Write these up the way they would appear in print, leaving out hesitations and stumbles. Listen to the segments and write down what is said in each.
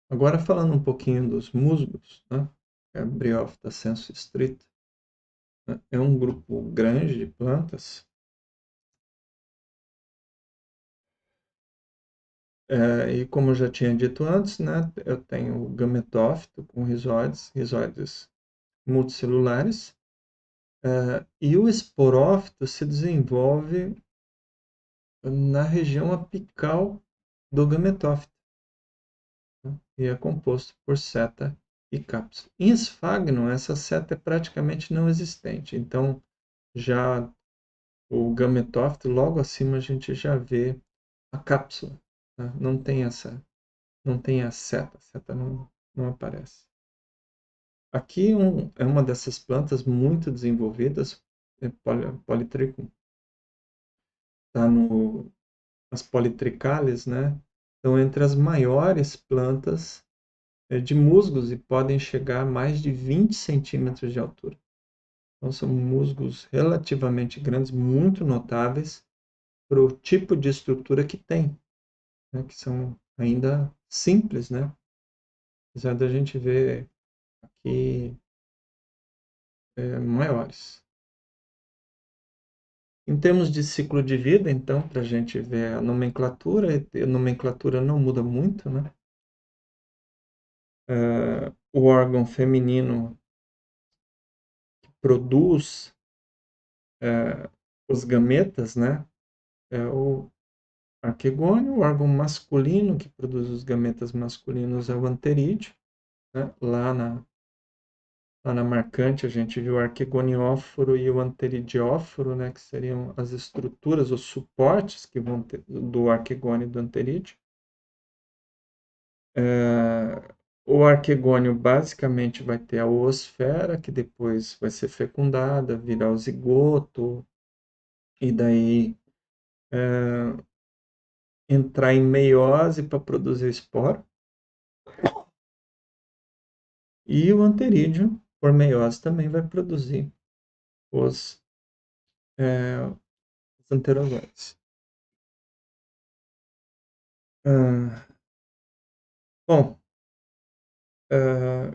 Agora falando um pouquinho dos musgos, né? É a Bryophyta sensu stricta, né? É um grupo grande de plantas. E como eu já tinha dito antes, né? Eu tenho o gametófito com rizóides multicelulares. E o esporófito se desenvolve na região apical do gametófito, né? E é composto por seta e cápsula. Em esfagno, essa seta é praticamente não existente. Então, já o gametófito, logo acima a gente já vê a cápsula, né? Não tem a seta não aparece. Aqui é uma dessas plantas muito desenvolvidas, é Polytrichum. Está no as Polytrichales, né? Estão entre as maiores plantas de musgos e podem chegar a mais de 20 centímetros de altura. Então são musgos relativamente grandes, muito notáveis para o tipo de estrutura que tem, né? Que são ainda simples, né? Apesar da gente ver aqui maiores. Em termos de ciclo de vida, então, para a gente ver a nomenclatura não muda muito, né? O órgão feminino que produz os gametas, né? É o arquegônio, o órgão masculino que produz os gametas masculinos é o anterídeo, né? Lá na marcante a gente viu o arquegonióforo e o anteridióforo, né? Que seriam as estruturas, os suportes que vão ter do arquegônio e do anterídeo. O arquegônio basicamente vai ter a oosfera, que depois vai ser fecundada, virar o zigoto, e daí entrar em meiose para produzir esporo. E o anterídeo, por meiose, também vai produzir os, os anterozoides. Ah, bom, ah,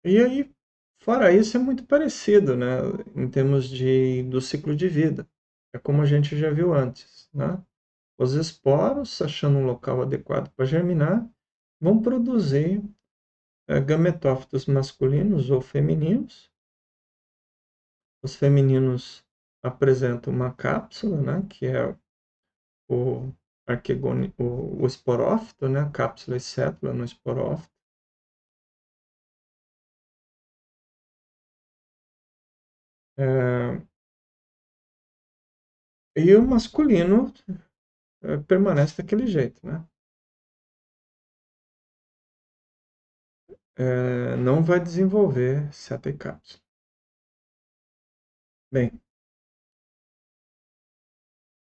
e aí, fora isso, é muito parecido, né? Em termos do ciclo de vida. É como a gente já viu antes, né? Os esporos, achando um local adequado para germinar, vão produzir gametófitos masculinos ou femininos. Os femininos apresentam uma cápsula, né, que é o o esporófito, né, cápsula e sétula no esporófito. É, e o masculino permanece daquele jeito, né? Não vai desenvolver seta e cápsula. Bem,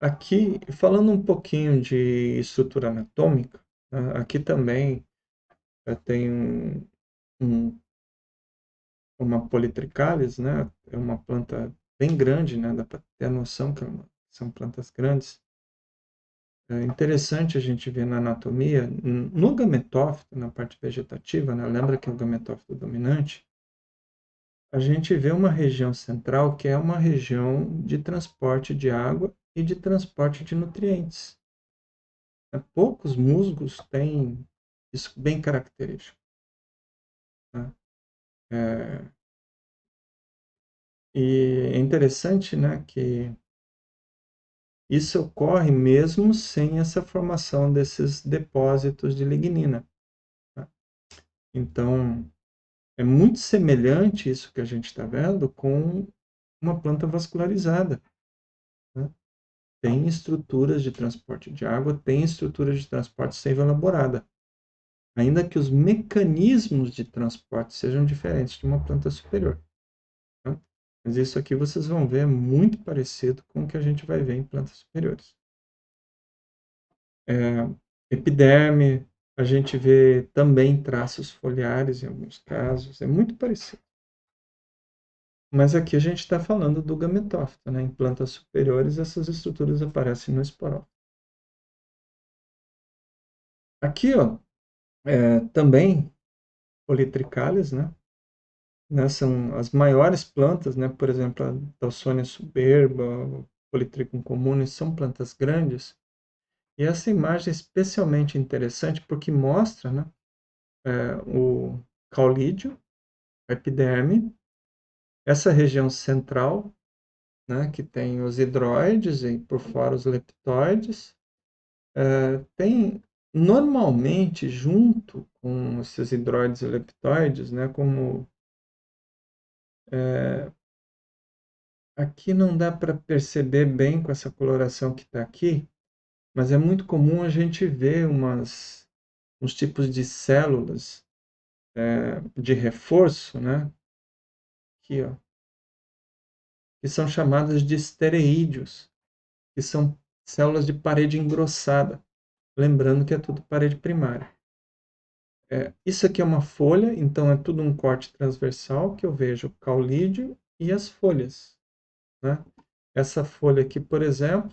aqui, falando um pouquinho de estrutura anatômica, né, aqui também tem um, uma Polytrichalis, né? É uma planta bem grande, né? Dá para ter a noção que são plantas grandes. É interessante a gente ver na anatomia, no gametófito, na parte vegetativa, né? Lembra que é o gametófito dominante? A gente vê uma região central que é uma região de transporte de água e de transporte de nutrientes. Poucos musgos têm isso bem característico, né? É, e é interessante, né, que isso ocorre mesmo sem essa formação desses depósitos de lignina, tá? Então, é muito semelhante isso que a gente está vendo com uma planta vascularizada, né? Tem estruturas de transporte de água, tem estruturas de transporte seiva elaborada, ainda que os mecanismos de transporte sejam diferentes de uma planta superior, tá? Mas isso aqui vocês vão ver é muito parecido com o que a gente vai ver em plantas superiores. É, epiderme, a gente vê também traços foliares em alguns casos, é muito parecido. Mas aqui a gente está falando do gametófito, né? Em plantas superiores, essas estruturas aparecem no esporão. Aqui, ó, Também politricalis, né? São as maiores plantas, né? Por exemplo, a Dawsonia soberba, o Polytrichum communis, são plantas grandes. E essa imagem é especialmente interessante porque mostra, né, o caulídeo, a epiderme, essa região central, né, que tem os hidroides e por fora os leptoides. Tem normalmente junto com esses hidroides e leptoides, né, como aqui não dá para perceber bem com essa coloração que está aqui, mas é muito comum a gente ver uns tipos de células de reforço, né, aqui, ó, que são chamadas de estereídeos, que são células de parede engrossada, lembrando que é tudo parede primária. Isso aqui é uma folha, então é tudo um corte transversal que eu vejo o caulídeo e as folhas, né? Essa folha aqui, por exemplo,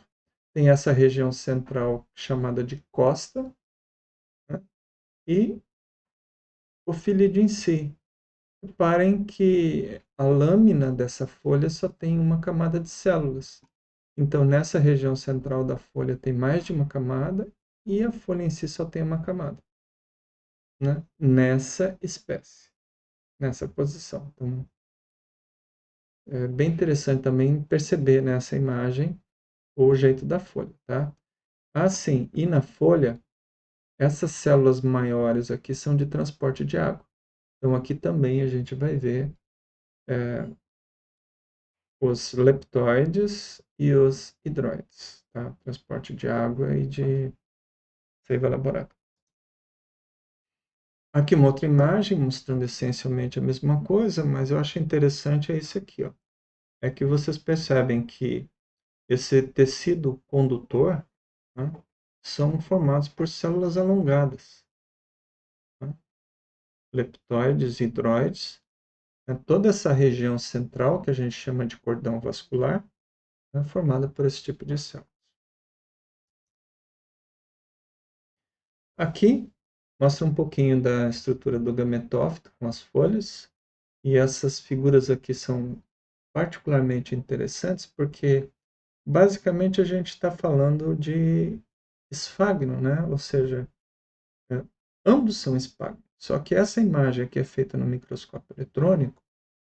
tem essa região central chamada de costa, né? E o filídeo em si. Reparem que a lâmina dessa folha só tem uma camada de células. Então, nessa região central da folha tem mais de uma camada e a folha em si só tem uma camada, né? Nessa espécie, nessa posição. Então, é bem interessante também perceber nessa imagem o jeito da folha, tá? Assim, e na folha, essas células maiores aqui são de transporte de água. Então, aqui também a gente vai ver os leptoides e os hidroides, tá? Transporte de água e de seiva laborada. Aqui uma outra imagem mostrando essencialmente a mesma coisa, mas eu acho interessante é isso aqui, ó. É que vocês percebem que esse tecido condutor, né, são formados por células alongadas, né? Leptoides, hidroides, né? Toda essa região central que a gente chama de cordão vascular é formada por esse tipo de célula. Aqui mostra um pouquinho da estrutura do gametófito com as folhas, e essas figuras aqui são particularmente interessantes porque basicamente a gente está falando de esfagno, né? Ou seja, é, ambos são espagnos. Só que essa imagem aqui é feita no microscópio eletrônico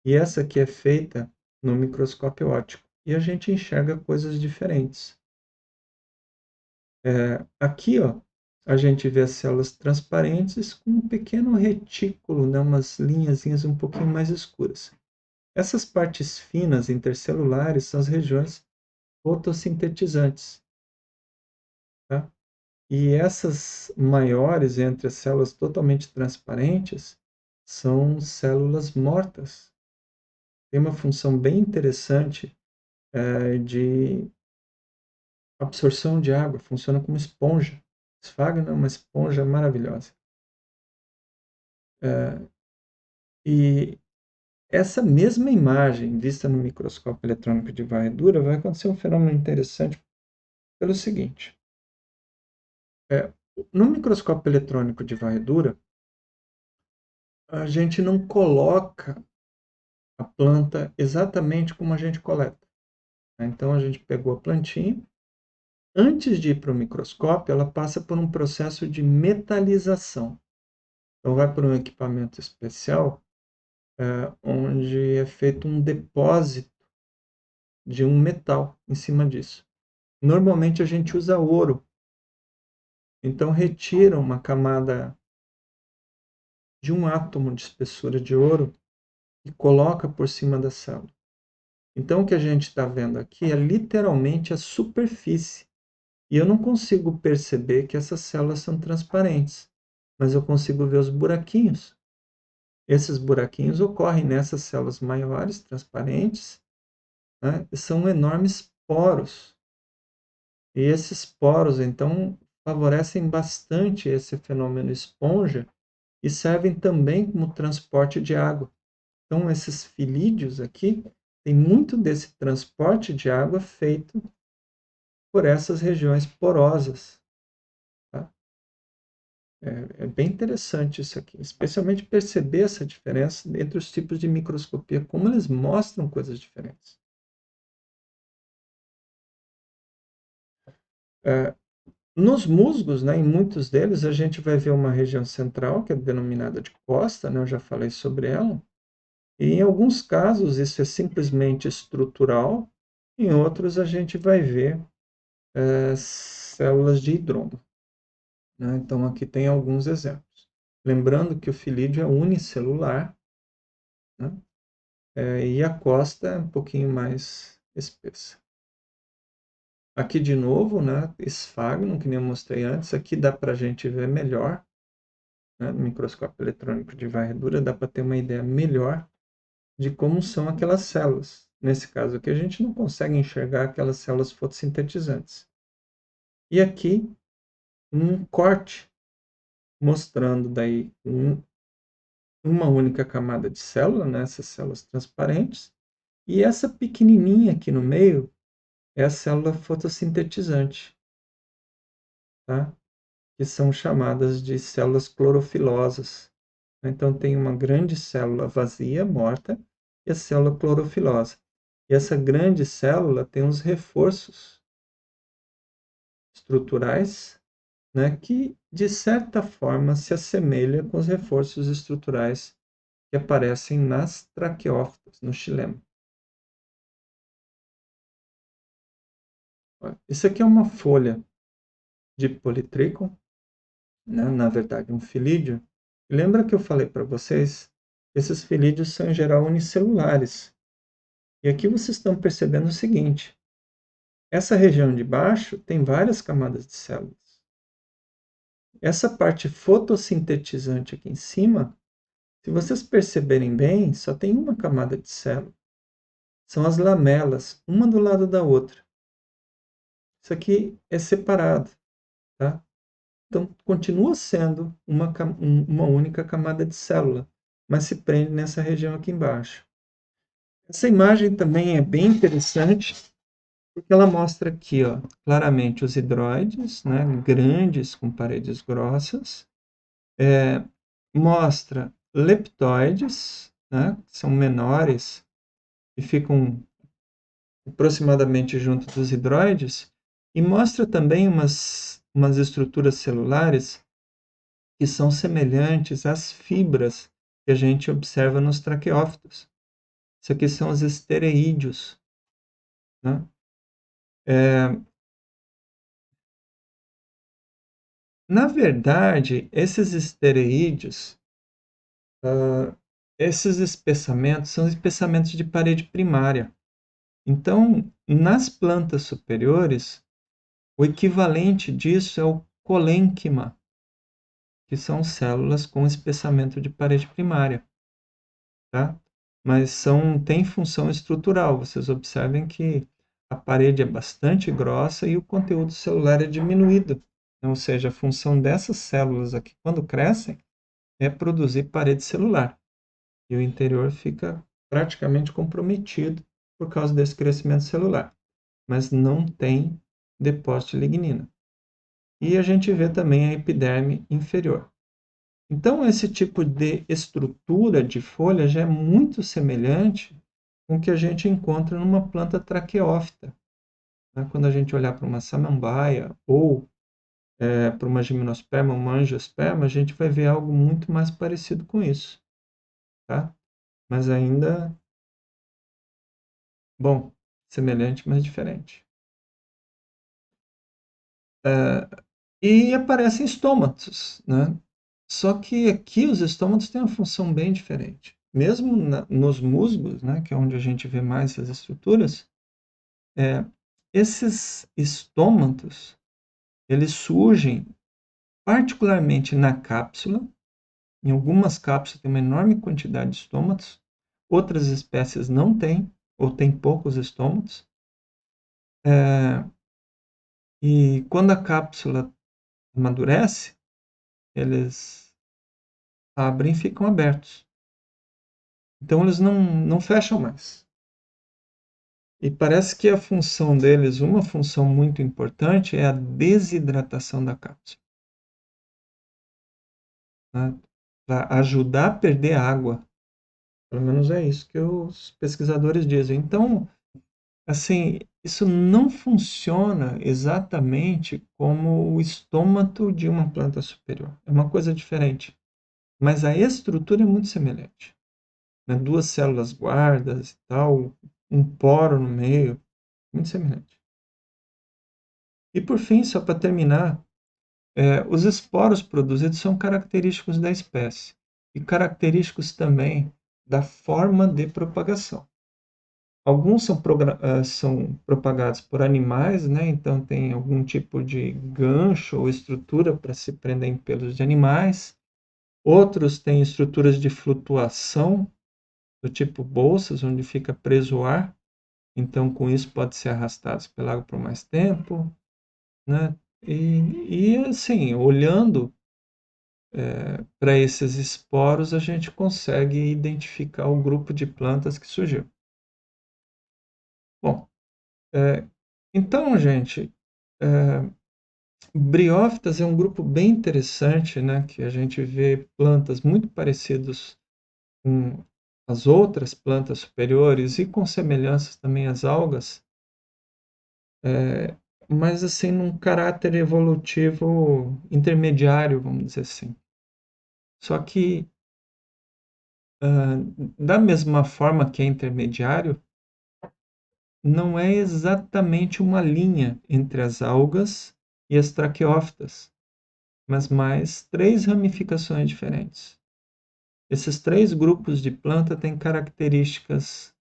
e essa aqui é feita no microscópio óptico. E a gente enxerga coisas diferentes. Aqui, ó, a gente vê as células transparentes com um pequeno retículo, né, umas linhazinhas um pouquinho mais escuras. Essas partes finas intercelulares são as regiões fotossintetizantes. Tá? E essas maiores, entre as células totalmente transparentes, são células mortas. Tem uma função bem interessante de absorção de água, funciona como esponja. Esfagna é uma esponja maravilhosa. E essa mesma imagem, vista no microscópio eletrônico de varredura, vai acontecer um fenômeno interessante pelo seguinte. No microscópio eletrônico de varredura, a gente não coloca a planta exatamente como a gente coleta. Então, a gente pegou a plantinha. Antes de ir para o microscópio, ela passa por um processo de metalização. Então, vai para um equipamento especial, onde é feito um depósito de um metal em cima disso. Normalmente, a gente usa ouro. Então, retira uma camada de um átomo de espessura de ouro e coloca por cima da célula. Então, o que a gente está vendo aqui é literalmente a superfície. E eu não consigo perceber que essas células são transparentes, mas eu consigo ver os buraquinhos. Esses buraquinhos ocorrem nessas células maiores, transparentes, né? São enormes poros. E esses poros, então, favorecem bastante esse fenômeno esponja e servem também como transporte de água. Então, esses filídeos aqui, tem muito desse transporte de água feito por essas regiões porosas. Tá? É bem interessante isso aqui, especialmente perceber essa diferença entre os tipos de microscopia, como eles mostram coisas diferentes. Nos musgos, né, em muitos deles, a gente vai ver uma região central, que é denominada de costa, né, eu já falei sobre ela, e em alguns casos isso é simplesmente estrutural, em outros a gente vai ver células de hidroma. Né? Então aqui tem alguns exemplos. Lembrando que o filídeo é unicelular, né? E a costa é um pouquinho mais espessa. Aqui de novo, né, esfagno, que nem eu mostrei antes, aqui dá para a gente ver melhor, né, no microscópio eletrônico de varredura, dá para ter uma ideia melhor de como são aquelas células. Nesse caso aqui, a gente não consegue enxergar aquelas células fotossintetizantes. E aqui, um corte mostrando daí uma única camada de célula, né, essas células transparentes, e essa pequenininha aqui no meio é a célula fotossintetizante, tá? Que são chamadas de células clorofilosas. Então, tem uma grande célula vazia, morta, e a célula clorofilosa. E essa grande célula tem uns reforços estruturais, né, que, de certa forma, se assemelha com os reforços estruturais que aparecem nas traqueófitas, no xilema. Isso aqui é uma folha de Polytrichum, né? Na verdade, um filídeo. Lembra que eu falei para vocês? Esses filídeos são, em geral, unicelulares. E aqui vocês estão percebendo o seguinte: essa região de baixo tem várias camadas de células. Essa parte fotossintetizante aqui em cima, se vocês perceberem bem, só tem uma camada de célula. São as lamelas, uma do lado da outra. Isso aqui é separado, tá? Então, continua sendo uma única camada de célula, mas se prende nessa região aqui embaixo. Essa imagem também é bem interessante, porque ela mostra aqui, ó, claramente os hidroides, né, grandes com paredes grossas. Mostra leptoides, né, que são menores e ficam aproximadamente junto dos hidroides, e mostra também umas estruturas celulares que são semelhantes às fibras que a gente observa nos traqueófitos. Isso aqui são os estereídeos. Né? Na verdade, esses estereídeos, esses espessamentos são espessamentos de parede primária. Então, nas plantas superiores, o equivalente disso é o colênquima, que são células com espessamento de parede primária, tá? Mas têm função estrutural. Vocês observem que a parede é bastante grossa e o conteúdo celular é diminuído. Ou seja, a função dessas células aqui, quando crescem, é produzir parede celular. E o interior fica praticamente comprometido por causa desse crescimento celular. Mas não tem depósito de lignina. E a gente vê também a epiderme inferior. Então, esse tipo de estrutura de folha já é muito semelhante com o que a gente encontra numa planta traqueófita. Né? Quando a gente olhar para uma samambaia ou para uma gimnosperma, uma angiosperma, a gente vai ver algo muito mais parecido com isso. Tá? Mas ainda, bom, semelhante, mas diferente. E aparecem estômatos, né? Só que aqui os estômatos têm uma função bem diferente. Mesmo nos musgos, né, que é onde a gente vê mais essas estruturas, esses estômatos, eles surgem particularmente na cápsula. Em algumas cápsulas tem uma enorme quantidade de estômatos, outras espécies não têm, ou têm poucos estômatos. E quando a cápsula amadurece, eles abrem e ficam abertos. Então eles não fecham mais. E parece que a função deles, uma função muito importante, é a desidratação da cápsula. né, para ajudar a perder água. Pelo menos é isso que os pesquisadores dizem. Então, assim, isso não funciona exatamente como o estômato de uma planta superior. É uma coisa diferente. Mas a estrutura é muito semelhante, né? Duas células guardas e tal, um poro no meio, muito semelhante. E por fim, só para terminar, os esporos produzidos são característicos da espécie e característicos também da forma de propagação. Alguns são propagados por animais, né? Então tem algum tipo de gancho ou estrutura para se prender em pelos de animais. Outros têm estruturas de flutuação, do tipo bolsas, onde fica preso o ar. Então, com isso, pode ser arrastados pela água por mais tempo, né? Assim, olhando para esses esporos, a gente consegue identificar o grupo de plantas que surgiu. Bom, é, então, gente, é, briófitas é um grupo bem interessante, né? Que a gente vê plantas muito parecidas com as outras plantas superiores e com semelhanças também às algas, é, mas assim num caráter evolutivo intermediário, vamos dizer assim. Só que da mesma forma que é intermediário, não é exatamente uma linha entre as algas e as traqueófitas, mas mais três ramificações diferentes. Esses três grupos de planta têm características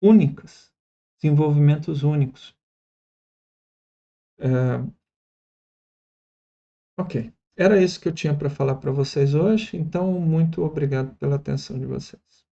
únicas, desenvolvimentos únicos. Ok, era isso que eu tinha para falar para vocês hoje, então muito obrigado pela atenção de vocês.